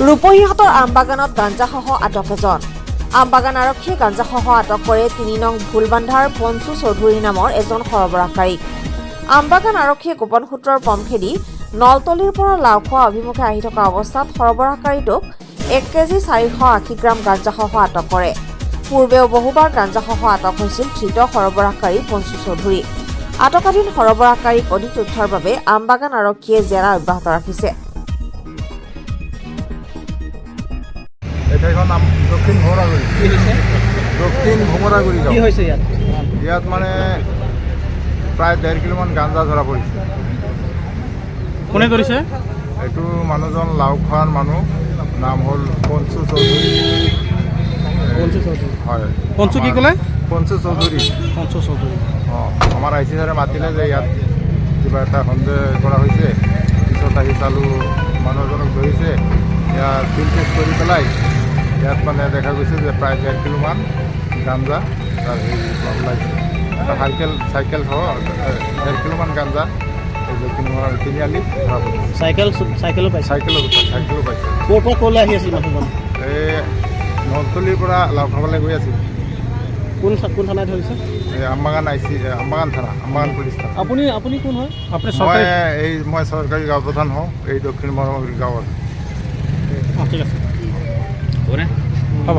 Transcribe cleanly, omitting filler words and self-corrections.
ৰূপহীহঁতৰ আমবাগানত গাঞ্জাসহ আটক এজন। আমবাগান আৰক্ষীয়ে গাঞ্জাসহ আটক কৰে ৩ নং ভুলবান্ধাৰ পঞ্চু চৌধুৰী নামৰ এজন সৰবৰাহকাৰীক। আমবাগান আৰক্ষীয়ে গোপন সূত্ৰৰ পম খেদি নলতলিৰ পৰা লাওখোৱা অভিমুখে আহি থকা অৱস্থাত সৰবৰাহকাৰীটোক 1 কেজি 480 গ্ৰাম গাঞ্জাসহ আটক কৰে। পূৰ্বেও বহুবাৰ গাঞ্জাসহ আটক হৈছিল ধৃত সৰবৰাহকাৰী পঞ্চু চৌধুৰী। আটকাধীন সৰবৰাহকাৰীক অধিক তথ্যৰ বাবে আমবাগান আৰক্ষীয়ে জেৰা অব্যাহত ৰাখিছে। এঠাইখন নাম দক্ষিণ ভোমৰাগুৰি। কি হৈছে? দক্ষিণ ভোমৰাগুৰি কি হৈছে ইয়াত? ইয়াত মানে প্ৰায় 1.5 কিলোমান গাঞ্জা ধৰা পৰিছে। কোনে কৰিছে? এইটো মানুহজন লাওখোৱাৰ মানুহ, নাম হ'ল পঞ্চু চৌধুৰী। পঞ্চু চৌধুৰী। হয়। পঞ্চু কি ক'লে? পঞ্চু চৌধুৰী। পঞ্চু চৌধুৰী। অঁ, আমাৰ আই চি ছাৰে মাতিলে যে ইয়াত কিবা এটা সন্দেহ কৰা হৈছে। পিছত আহি চালোঁ মানুহজনক ধৰিছে। ইয়াত ফিল্ড টেষ্ট কৰি পেলাই ইয়াত মানে দেখা গৈছে যে প্ৰায় 1.5 কিলোমান গাঞ্জা তাৰ হেৰি ওলাইছে। এটা চাইকেল সহ 1.5 কিলোমান গাঞ্জা এই দক্ষিণ ভোমৰাগুৰি তিনিআলিত ধৰা পৰিছে। চাইকেলো পাইছে। চাইকেলো পাইছে। ক'ৰ পৰা ক'লৈ আহি আছিল মানুহজন? এই নলতলিৰ পৰা লাওখাবালৈ গৈ আছিল। কোন থানাত ধৰিছে? এই আমবাগান আমবাগান থানা, আমবাগান পুলিচ থানা। আপুনি কোন হয়? আপুনি মই চৰকাৰী গাঁও প্ৰধান হওঁ এই দক্ষিণ ভোমৰাগুৰি গাঁৱত। ঠিক আছে। হ'ব।